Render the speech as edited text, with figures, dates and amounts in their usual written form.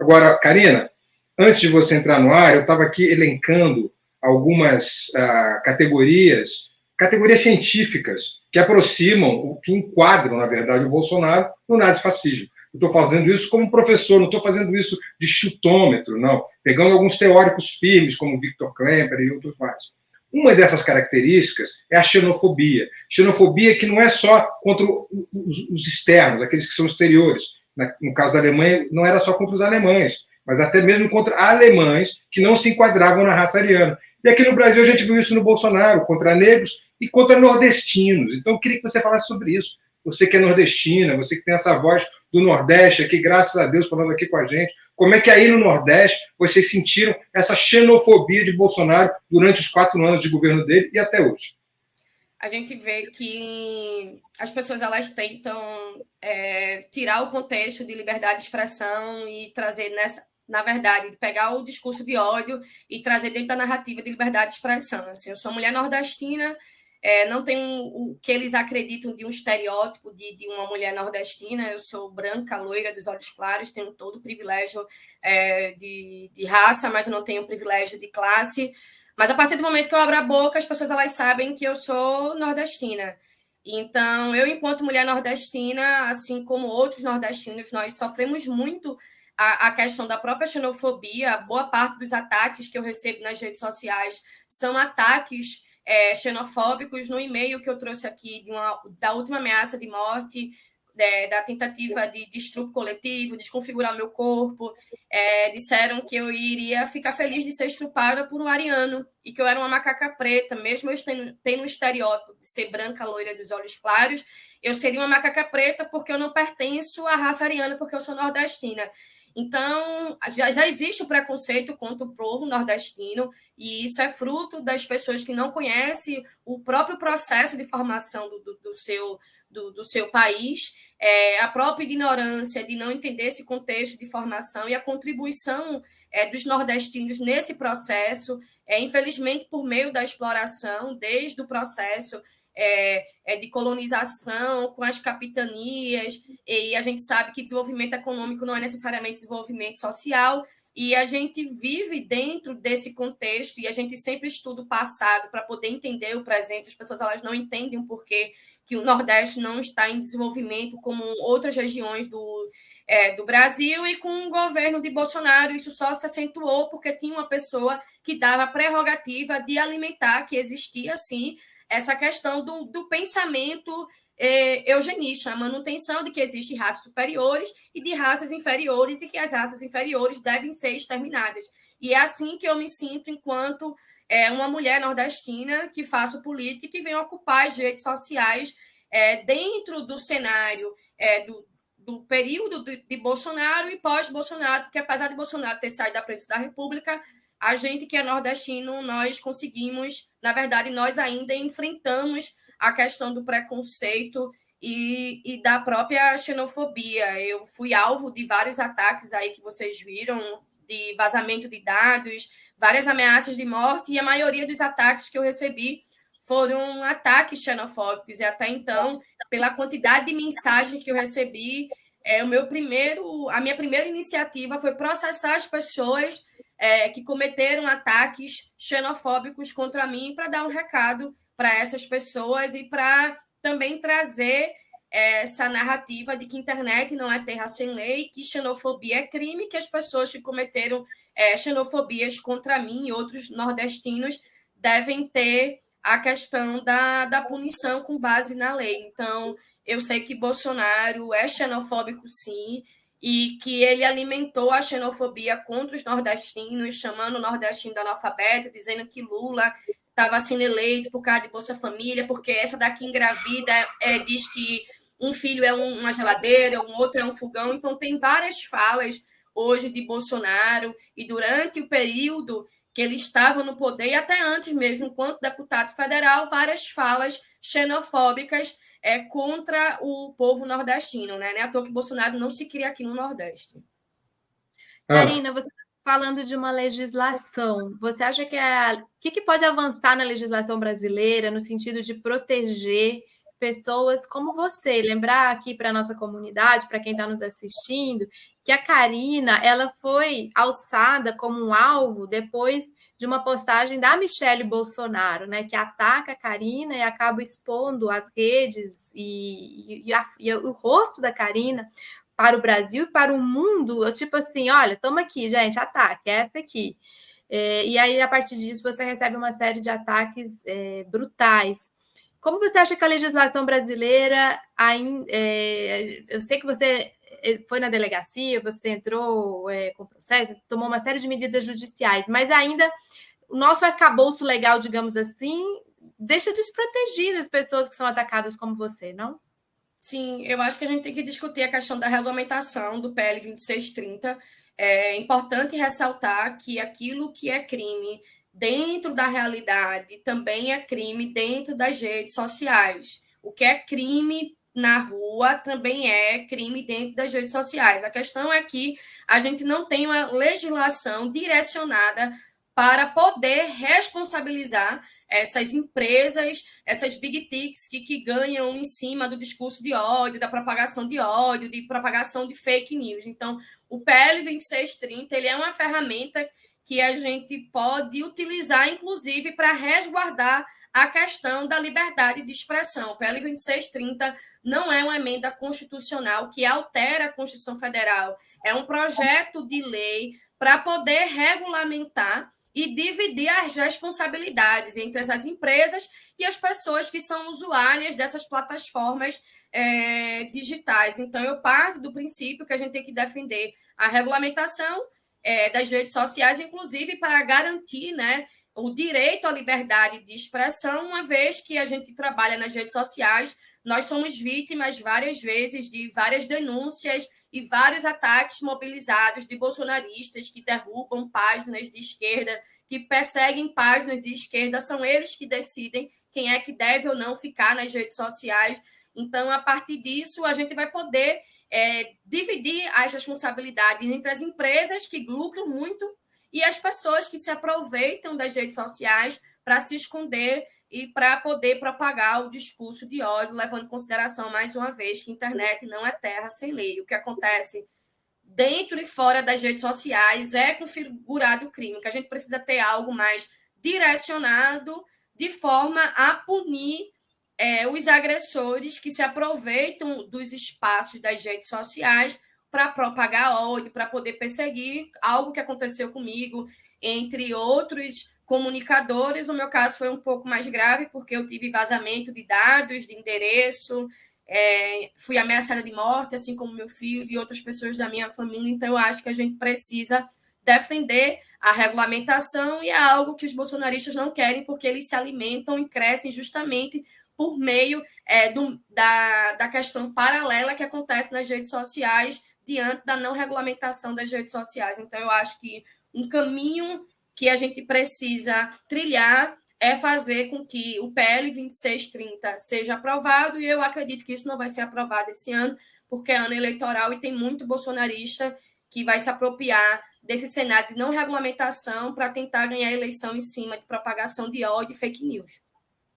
Agora, Karina, antes de você entrar no ar, eu estava aqui elencando algumas categorias científicas que aproximam, que enquadram, na verdade, o Bolsonaro no nazifascismo. Eu estou fazendo isso como professor, não estou fazendo isso de chutômetro, não. Pegando alguns teóricos firmes, como Victor Klemperer e outros mais. Uma dessas características é a xenofobia. Xenofobia que não é só contra os externos, aqueles que são exteriores. No caso da Alemanha, não era só contra os alemães, mas até mesmo contra alemães que não se enquadravam na raça ariana. E aqui no Brasil a gente viu isso no Bolsonaro, contra negros e contra nordestinos. Então eu queria que você falasse sobre isso. Você que é nordestina, você que tem essa voz do Nordeste aqui, graças a Deus, falando aqui com a gente. Como é que aí no Nordeste vocês sentiram essa xenofobia de Bolsonaro durante os 4 anos de governo dele e até hoje? A gente vê que as pessoas elas tentam tirar o contexto de liberdade de expressão e trazer na verdade, pegar o discurso de ódio e trazer dentro da narrativa de liberdade de expressão. Assim, eu sou mulher nordestina, não tenho o que eles acreditam de um estereótipo de uma mulher nordestina. Eu sou branca, loira, dos olhos claros, tenho todo o privilégio de raça, mas eu não tenho o privilégio de classe. Mas a partir do momento que eu abro a boca, as pessoas elas sabem que eu sou nordestina. Então, eu, enquanto mulher nordestina, assim como outros nordestinos, nós sofremos muito a questão da própria xenofobia. Boa parte dos ataques que eu recebo nas redes sociais são ataques xenofóbicos. No e-mail que eu trouxe aqui da última ameaça de morte, da tentativa de estupro coletivo, desconfigurar meu corpo, disseram que eu iria ficar feliz de ser estrupada por um ariano e que eu era uma macaca preta, mesmo eu tendo um estereótipo de ser branca, loira, dos olhos claros, eu seria uma macaca preta porque eu não pertenço à raça ariana, porque eu sou nordestina. Então, já existe o preconceito contra o povo nordestino, e isso é fruto das pessoas que não conhecem o próprio processo de formação do seu país, a própria ignorância de não entender esse contexto de formação e a contribuição dos nordestinos nesse processo, infelizmente, por meio da exploração, desde o processo de colonização, com as capitanias, e a gente sabe que desenvolvimento econômico não é necessariamente desenvolvimento social, e a gente vive dentro desse contexto, e a gente sempre estuda o passado para poder entender o presente. As pessoas elas não entendem o porquê que o Nordeste não está em desenvolvimento como outras regiões do Brasil, e com o governo de Bolsonaro isso só se acentuou porque tinha uma pessoa que dava a prerrogativa de alimentar, que existia, sim, essa questão do pensamento eugenista, a manutenção de que existem raças superiores e de raças inferiores, e que as raças inferiores devem ser exterminadas. E é assim que eu me sinto enquanto uma mulher nordestina que faço política e que vem ocupar as redes sociais dentro do cenário do período de Bolsonaro e pós-Bolsonaro, porque apesar de Bolsonaro ter saído da presidência da República, a gente que é nordestino, nós conseguimos, na verdade, nós ainda enfrentamos a questão do preconceito e da própria xenofobia. Eu fui alvo de vários ataques aí que vocês viram, de vazamento de dados, várias ameaças de morte, e a maioria dos ataques que eu recebi foram ataques xenofóbicos, e até então, pela quantidade de mensagens que eu recebi, a minha primeira iniciativa foi processar as pessoas que cometeram ataques xenofóbicos contra mim, para dar um recado para essas pessoas e para também trazer essa narrativa de que internet não é terra sem lei, que xenofobia é crime, que as pessoas que cometeram xenofobias contra mim e outros nordestinos devem ter a questão da punição com base na lei. Então, eu sei que Bolsonaro é xenofóbico, sim, e que ele alimentou a xenofobia contra os nordestinos, chamando o nordestino de analfabeto, dizendo que Lula estava sendo eleito por causa de Bolsa Família, porque essa daqui engravida diz que um filho é uma geladeira, um outro é um fogão. Então, tem várias falas hoje de Bolsonaro, e durante o período que ele estava no poder, e até antes mesmo, enquanto deputado federal, várias falas xenofóbicas contra o povo nordestino, né? Não é à toa que Bolsonaro não se cria aqui no Nordeste. Karina, você está falando de uma legislação. Você acha que o que pode avançar na legislação brasileira no sentido de proteger pessoas como você. Lembrar aqui para a nossa comunidade, para quem está nos assistindo, que a Karina ela foi alçada como um alvo depois de uma postagem da Michelle Bolsonaro, né, que ataca a Karina e acaba expondo as redes e o rosto da Karina para o Brasil e para o mundo, tipo assim, olha, toma aqui, gente, ataque, essa aqui. E aí, a partir disso, você recebe uma série de ataques brutais. Como você acha que a legislação brasileira ainda... eu sei que você foi na delegacia, você entrou com processo, tomou uma série de medidas judiciais, mas ainda o nosso arcabouço legal, digamos assim, deixa desprotegidas as pessoas que são atacadas como você, não? Sim, eu acho que a gente tem que discutir a questão da regulamentação do PL 2630. É importante ressaltar que aquilo que é crime dentro da realidade também é crime dentro das redes sociais. O que é crime na rua também é crime dentro das redes sociais. A questão é que a gente não tem uma legislação direcionada para poder responsabilizar essas empresas, essas big techs que ganham em cima do discurso de ódio, da propagação de ódio, de propagação de fake news. Então, o PL 2630 ele é uma ferramenta que a gente pode utilizar, inclusive, para resguardar a questão da liberdade de expressão. O PL 2630 não é uma emenda constitucional que altera a Constituição Federal, é um projeto de lei para poder regulamentar e dividir as responsabilidades entre essas empresas e as pessoas que são usuárias dessas plataformas digitais. Então, eu parto do princípio que a gente tem que defender a regulamentação das redes sociais, inclusive para garantir, né, o direito à liberdade de expressão, uma vez que a gente trabalha nas redes sociais, nós somos vítimas várias vezes de várias denúncias e vários ataques mobilizados de bolsonaristas que derrubam páginas de esquerda, que perseguem páginas de esquerda, são eles que decidem quem é que deve ou não ficar nas redes sociais. Então, a partir disso, a gente vai poder dividir as responsabilidades entre as empresas que lucram muito e as pessoas que se aproveitam das redes sociais para se esconder e para poder propagar o discurso de ódio, levando em consideração, mais uma vez, que a internet não é terra sem lei. O que acontece dentro e fora das redes sociais é configurado o crime, que a gente precisa ter algo mais direcionado de forma a punir os agressores que se aproveitam dos espaços das redes sociais para propagar ódio, para poder perseguir, algo que aconteceu comigo, entre outros comunicadores. O meu caso foi um pouco mais grave, porque eu tive vazamento de dados, de endereço, fui ameaçada de morte, assim como meu filho e outras pessoas da minha família. Então, eu acho que a gente precisa defender a regulamentação, e é algo que os bolsonaristas não querem, porque eles se alimentam e crescem justamente por meio da questão paralela que acontece nas redes sociais diante da não regulamentação das redes sociais. Então, eu acho que um caminho que a gente precisa trilhar é fazer com que o PL 2630 seja aprovado, e eu acredito que isso não vai ser aprovado esse ano, porque é ano eleitoral e tem muito bolsonarista que vai se apropriar desse cenário de não regulamentação para tentar ganhar a eleição em cima de propagação de ódio e fake news.